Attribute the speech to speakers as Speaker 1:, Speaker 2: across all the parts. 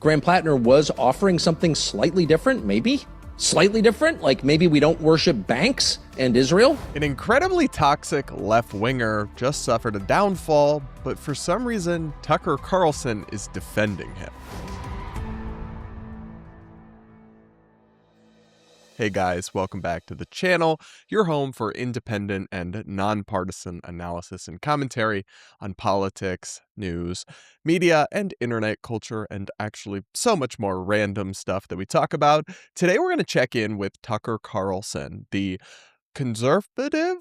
Speaker 1: Graham Platner was offering something slightly different, maybe? Slightly different? Like maybe we don't worship banks and Israel?
Speaker 2: An incredibly toxic left-winger just suffered a downfall, but for some reason, Tucker Carlson is defending him. Hey guys, welcome back to the channel, your home for independent and nonpartisan analysis and commentary on politics, news, media, and internet culture, and actually so much more random stuff that we talk about. Today we're going to check in with Tucker Carlson, the conservative ?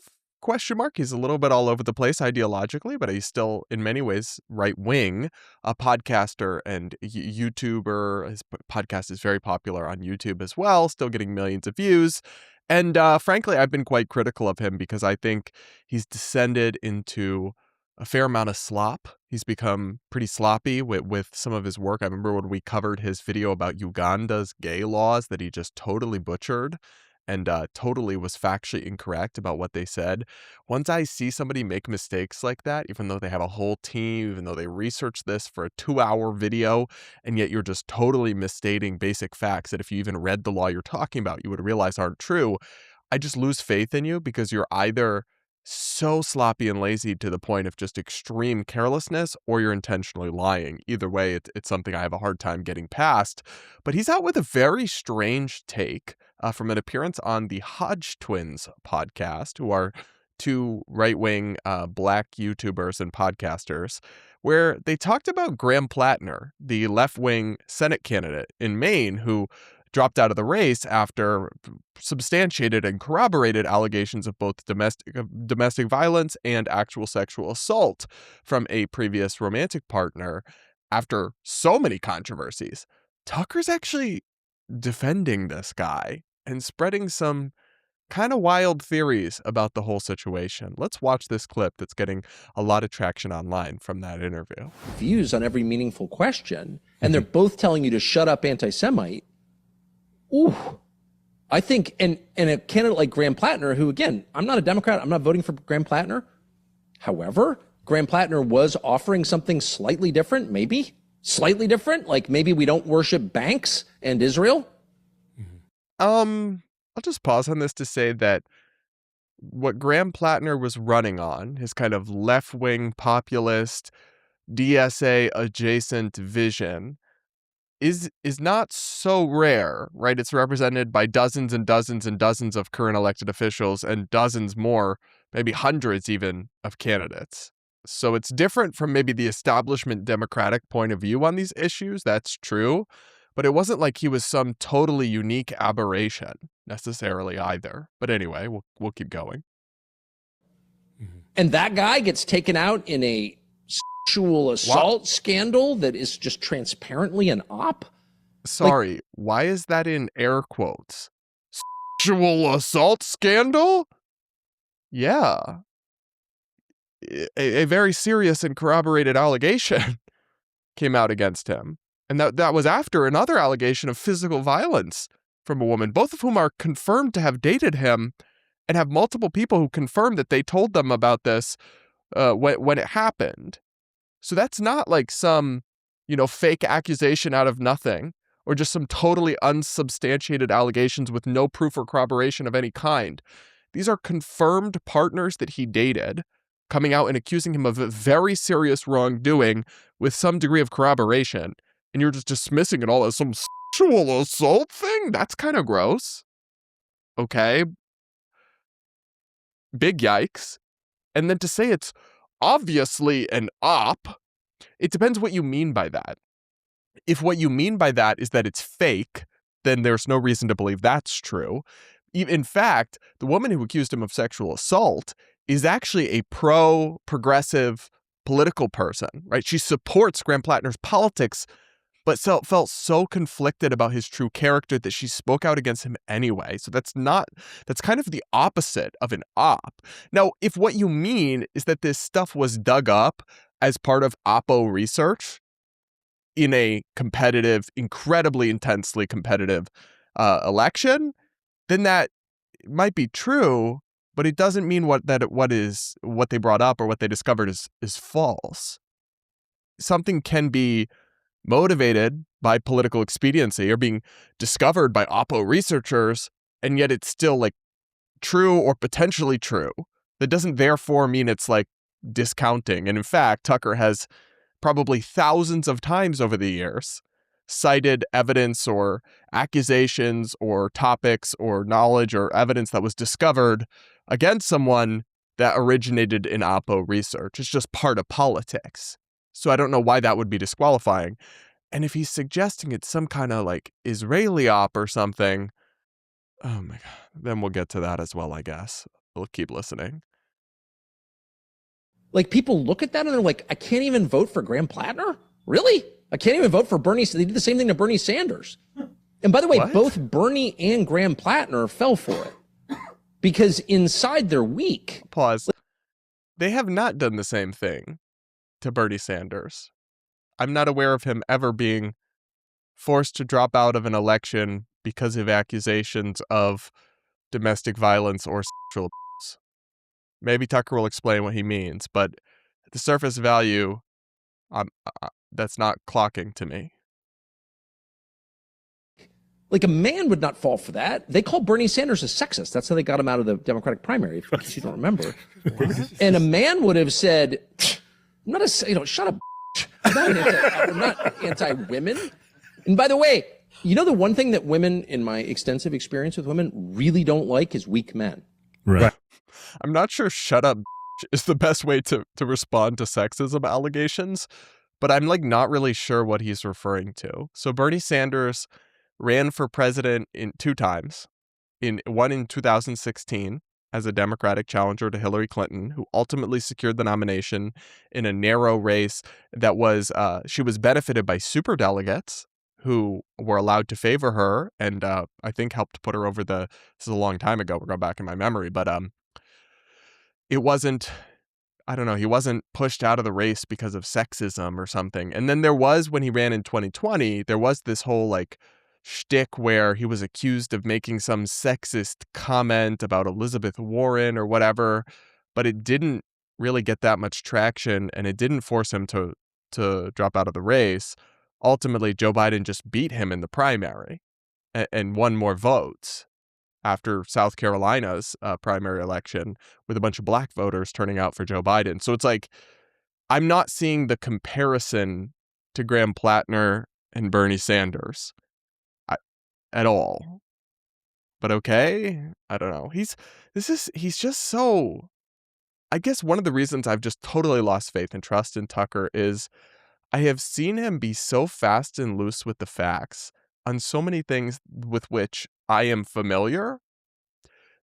Speaker 2: He's a little bit all over the place ideologically, but he's still in many ways right-wing, a podcaster and YouTuber. His podcast is very popular on YouTube as well, still getting millions of views. And frankly, I've been quite critical of him because I think he's descended into a fair amount of slop. He's become pretty sloppy with some of his work. I remember when we covered his video about Uganda's gay laws that he just totally butchered and totally was factually incorrect about what they said. Once I see somebody make mistakes like that, even though they have a whole team, even though they researched this for a 2-hour video, and yet you're just totally misstating basic facts that if you even read the law you're talking about, you would realize aren't true, I just lose faith in you because you're either so sloppy and lazy to the point of just extreme carelessness, or you're intentionally lying. Either way, it's something I have a hard time getting past. But he's out with a very strange take from an appearance on the Hodge Twins podcast, who are two right-wing black YouTubers and podcasters, where they talked about Graham Platner, the left-wing Senate candidate in Maine, who dropped out of the race after substantiated and corroborated allegations of both domestic violence and actual sexual assault from a previous romantic partner after so many controversies. Tucker's actually defending this guy and spreading some kind of wild theories about the whole situation. Let's watch this clip that's getting a lot of traction online from that interview.
Speaker 1: Views on every meaningful question, and they're both telling you to shut up, anti-Semite. Ooh, I think, and a candidate like Graham Platner, who, again, I'm not a Democrat, I'm not voting for Graham Platner. However, Graham Platner was offering something slightly different, maybe? Slightly different? Like maybe we don't worship banks and Israel?
Speaker 2: I'll just pause on this to say that what Graham Platner was running on, his kind of left-wing populist, DSA adjacent vision, is not so rare, right? It's represented by dozens and dozens and dozens of current elected officials and dozens more, maybe hundreds even, of candidates. So it's different from maybe the establishment Democratic point of view on these issues, that's true, but it wasn't like he was some totally unique aberration necessarily either. But anyway, we'll keep going.
Speaker 1: And that guy gets taken out in a sexual assault scandal that is just transparently an op?
Speaker 2: Sorry, why is that in air quotes? Sexual assault scandal? Yeah. A very serious and corroborated allegation came out against him. And that was after another allegation of physical violence from a woman, both of whom are confirmed to have dated him and have multiple people who confirmed that they told them about this when it happened. So that's not like some, fake accusation out of nothing or just some totally unsubstantiated allegations with no proof or corroboration of any kind. These are confirmed partners that he dated coming out and accusing him of a very serious wrongdoing with some degree of corroboration. And you're just dismissing it all as some sexual assault thing? That's kind of gross. Okay. Big yikes. And then to say it's obviously an op, it depends what you mean by that. If what you mean by that is that it's fake, then there's no reason to believe that's true. In fact, the woman who accused him of sexual assault is actually a pro-progressive political person, right? She supports Graham Platner's politics, but felt so conflicted about his true character that she spoke out against him anyway. So that's kind of the opposite of an op. Now, if what you mean is that this stuff was dug up as part of Oppo research in a competitive, incredibly intensely competitive election, then that might be true, but it doesn't mean what they brought up or what they discovered is false. Something can be motivated by political expediency or being discovered by Oppo researchers, and yet it's still like true or potentially true. That doesn't therefore mean it's like discounting. And in fact, Tucker has probably thousands of times over the years cited evidence or accusations or topics or knowledge or evidence that was discovered against someone that originated in Oppo research. It's just part of politics. So I don't know why that would be disqualifying. And if he's suggesting it's some kind of like Israeli op or something, oh my God, then we'll get to that as well, I guess. We'll keep listening.
Speaker 1: Like, people look at that and they're like, I can't even vote for Graham Platner? Really? I can't even vote for Bernie. They did the same thing to Bernie Sanders. And by the way, both Bernie and Graham Platner fell for it because inside they're weak.
Speaker 2: Pause. They have not done the same thing to Bernie Sanders. I'm not aware of him ever being forced to drop out of an election because of accusations of domestic violence or sexual abuse. Maybe Tucker will explain what he means, but at the surface value, that's not clocking to me.
Speaker 1: Like, a man would not fall for that. They called Bernie Sanders a sexist. That's how they got him out of the Democratic primary, if you don't remember. And a man would have said, I'm not shut up. I'm not anti-women. And by the way, you know the one thing that women, in my extensive experience with women, really don't like is weak men.
Speaker 3: Right.
Speaker 2: I'm not sure shut up is the best way to respond to sexism allegations, but I'm like not really sure what he's referring to. So Bernie Sanders ran for president in 2 times, one in 2016 as a Democratic challenger to Hillary Clinton, who ultimately secured the nomination in a narrow race that was, she was benefited by superdelegates who were allowed to favor her and I think helped put her over this is a long time ago, we're going back in my memory, but it wasn't, I don't know, he wasn't pushed out of the race because of sexism or something. And then there was, when he ran in 2020, there was this whole like shtick where he was accused of making some sexist comment about Elizabeth Warren or whatever, but it didn't really get that much traction and it didn't force him to drop out of the race. Ultimately, Joe Biden just beat him in the primary and won more votes after South Carolina's primary election with a bunch of black voters turning out for Joe Biden. So it's like, I'm not seeing the comparison to Graham Platner and Bernie Sanders at all. But okay, I don't know. He's just so, I guess one of the reasons I've just totally lost faith and trust in Tucker is I have seen him be so fast and loose with the facts on so many things with which I am familiar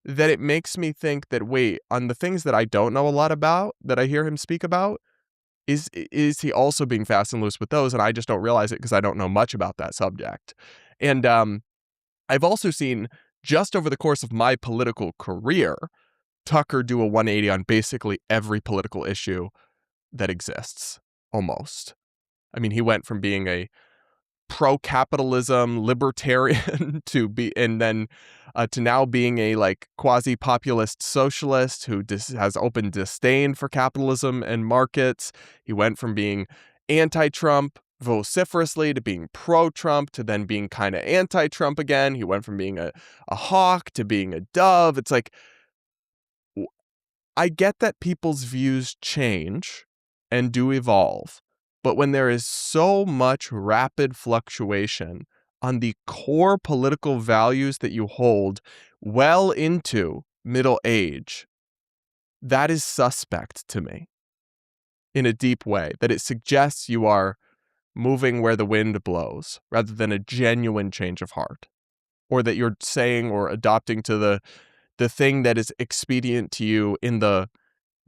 Speaker 2: that it makes me think that, wait, on the things that I don't know a lot about, that I hear him speak about, is he also being fast and loose with those? And I just don't realize it because I don't know much about that subject. And I've also seen, just over the course of my political career, Tucker do a 180 on basically every political issue that exists, almost. I mean, he went from being a pro-capitalism libertarian to now being a like quasi-populist socialist who has open disdain for capitalism and markets. He went from being anti-Trump vociferously to being pro-Trump to then being kind of anti-Trump again. He went from being a hawk to being a dove. It's like, I get that people's views change and do evolve. But when there is so much rapid fluctuation on the core political values that you hold well into middle age, that is suspect to me in a deep way, that it suggests you are moving where the wind blows rather than a genuine change of heart, or that you're saying or adopting to the thing that is expedient to you in the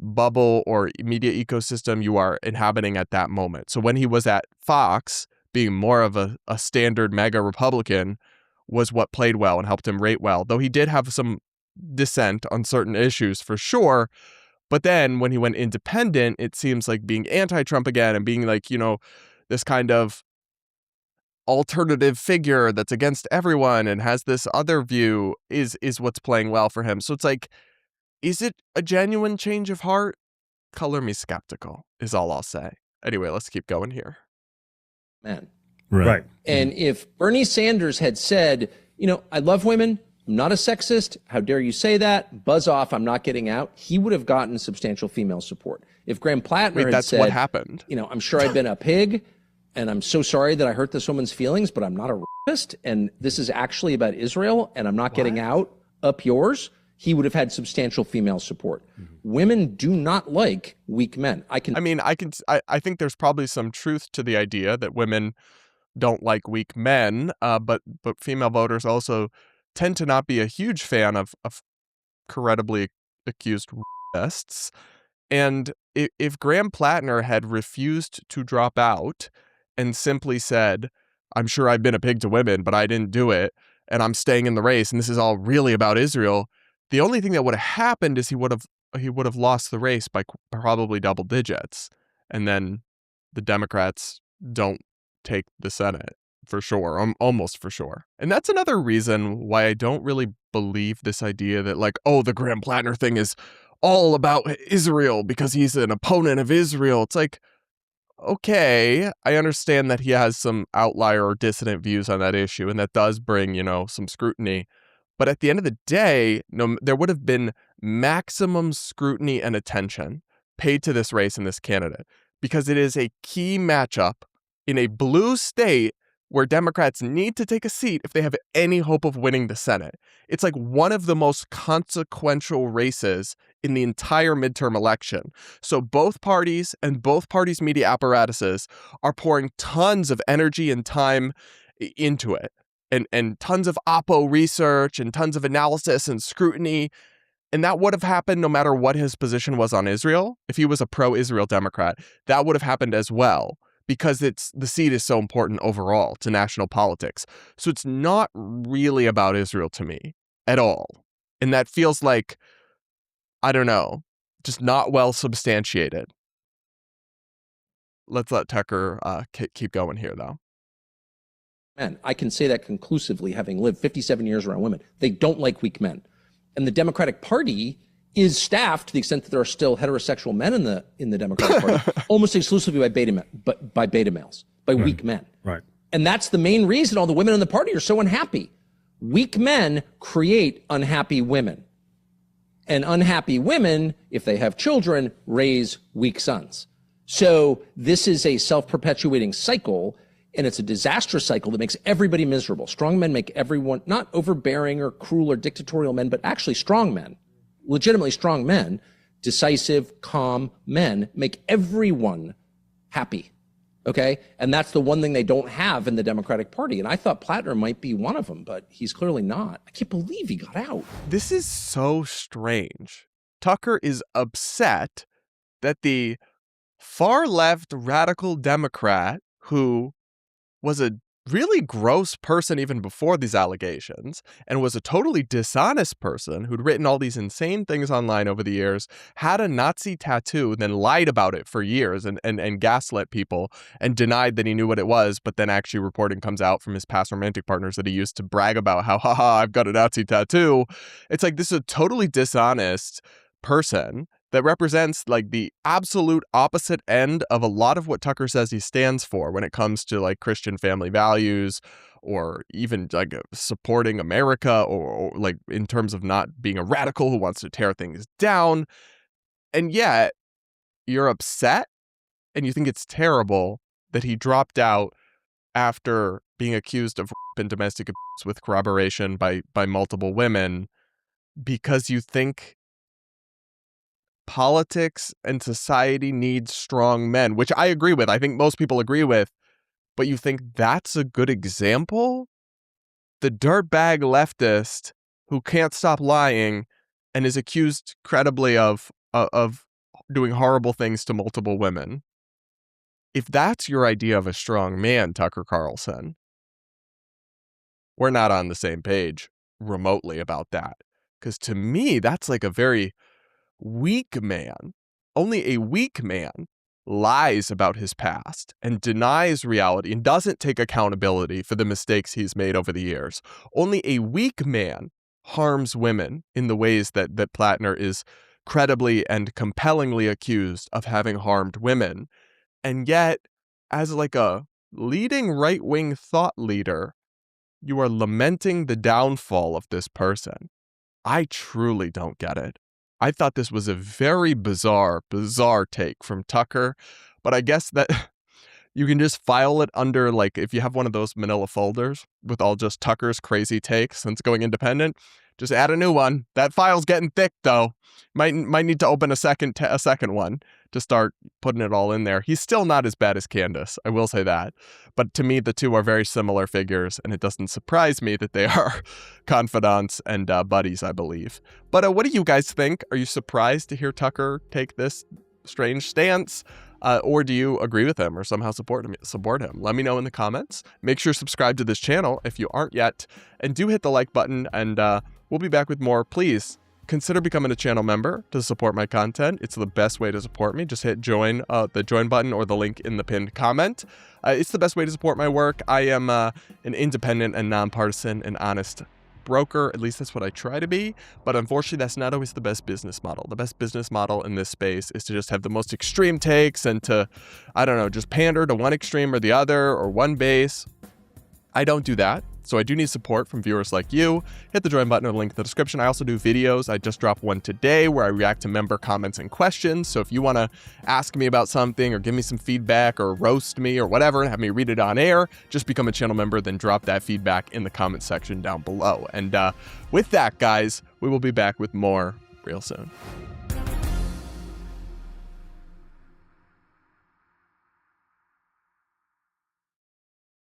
Speaker 2: bubble or media ecosystem you are inhabiting at that moment. So when he was at Fox, being more of a standard MAGA Republican was what played well and helped him rate well, though he did have some dissent on certain issues for sure. But then when he went independent, it seems like being anti-Trump again and being like, this kind of alternative figure that's against everyone and has this other view is what's playing well for him. So it's like, is it a genuine change of heart? Color me skeptical is all I'll say. Anyway, let's keep going here.
Speaker 1: Man,
Speaker 3: Right.
Speaker 1: And if Bernie Sanders had said, I love women, I'm not a sexist, how dare you say that, buzz off, I'm not getting out, he would have gotten substantial female support. If Graham Platner had
Speaker 2: that's
Speaker 1: said,
Speaker 2: what happened.
Speaker 1: I'm sure I've been a pig, and I'm so sorry that I hurt this woman's feelings, but I'm not a rapist, and this is actually about Israel, and I'm not getting out, up yours, he would have had substantial female support. Women do not like weak men. I
Speaker 2: think there's probably some truth to the idea that women don't like weak men, but female voters also tend to not be a huge fan of credibly accused rapists. And if Graham Platner had refused to drop out and simply said, I'm sure I've been a pig to women, but I didn't do it, and I'm staying in the race, and this is all really about Israel, the only thing that would have happened is he would have lost the race by probably double digits. And then the Democrats don't take the Senate for sure, almost for sure. And that's another reason why I don't really believe this idea that the Graham Platner thing is all about Israel because he's an opponent of Israel. It's like, okay, I understand that he has some outlier or dissident views on that issue, and that does bring, some scrutiny. But at the end of the day, there would have been maximum scrutiny and attention paid to this race and this candidate because it is a key matchup in a blue state where Democrats need to take a seat if they have any hope of winning the Senate. It's like one of the most consequential races in the entire midterm election. So both parties and both parties' media apparatuses are pouring tons of energy and time into it. And tons of oppo research and tons of analysis and scrutiny. And that would have happened no matter what his position was on Israel. If he was a pro-Israel Democrat, that would have happened as well because the seat is so important overall to national politics. So it's not really about Israel to me at all. And that feels like, I don't know, just not well substantiated. Let's let Tucker keep going here, though.
Speaker 1: Men. I can say that conclusively, having lived 57 years around women. They don't like weak men. And the Democratic Party is staffed, to the extent that there are still heterosexual men in the Democratic Party, almost exclusively by beta males, by weak men.
Speaker 3: Right.
Speaker 1: And that's the main reason all the women in the party are so unhappy. Weak men create unhappy women. And unhappy women, if they have children, raise weak sons. So this is a self-perpetuating cycle. And it's a disastrous cycle that makes everybody miserable. Strong men make everyone, not overbearing or cruel or dictatorial men, but actually strong men, legitimately strong men, decisive, calm men, make everyone happy. Okay? And that's the one thing they don't have in the Democratic Party. And I thought Platner might be one of them, but he's clearly not. I can't believe he got out.
Speaker 2: This is so strange. Tucker is upset that the far left radical Democrat who was a really gross person even before these allegations and was a totally dishonest person who'd written all these insane things online over the years, had a Nazi tattoo, then lied about it for years and gaslit people and denied that he knew what it was, but then actually reporting comes out from his past romantic partners that he used to brag about how, I've got a Nazi tattoo. It's like this is a totally dishonest person that represents the absolute opposite end of a lot of what Tucker says he stands for when it comes to Christian family values or even supporting America or in terms of not being a radical who wants to tear things down. And yet you're upset and you think it's terrible that he dropped out after being accused of rape and domestic abuse with corroboration by multiple women because you think politics and society needs strong men, which I agree with. I think most people agree with. But you think that's a good example? The dirtbag leftist who can't stop lying and is accused credibly of doing horrible things to multiple women. If that's your idea of a strong man, Tucker Carlson, we're not on the same page remotely about that. Because to me, that's a very weak man. Only a weak man lies about his past and denies reality and doesn't take accountability for the mistakes he's made over the years. Only a weak man harms women in the ways that Platner is credibly and compellingly accused of having harmed women. And yet, as a leading right-wing thought leader, you are lamenting the downfall of this person. I truly don't get it. I thought this was a very bizarre take from Tucker, but I guess that you can just file it under, like, if you have one of those manila folders with all just Tucker's crazy takes since going independent, just add a new one. That file's getting thick, though. Might need to open a second one to start putting it all in there. He's still not as bad as Candace, I will say that. But to me, the two are very similar figures, and it doesn't surprise me that they are confidants and buddies, I believe. But what do you guys think? Are you surprised to hear Tucker take this strange stance? Or do you agree with him or somehow support him? Let me know in the comments. Make sure to subscribe to this channel if you aren't yet. And do hit the like button, and we'll be back with more. Please consider becoming a channel member to support my content. It's the best way to support me. Just hit join, the join button or the link in the pinned comment. It's the best way to support my work. I am an independent and nonpartisan and honest broker. At least that's what I try to be. But unfortunately, that's not always the best business model. The best business model in this space is to just have the most extreme takes and to, I don't know, just pander to one extreme or the other or one base. I don't do that. So I do need support from viewers like you. Hit the join button or the link in the description. I also do videos. I just dropped one today where I react to member comments and questions. So if you want to ask me about something or give me some feedback or roast me or whatever and have me read it on air, just become a channel member, then drop that feedback in the comment section down below. And with that, guys, we will be back with more real soon.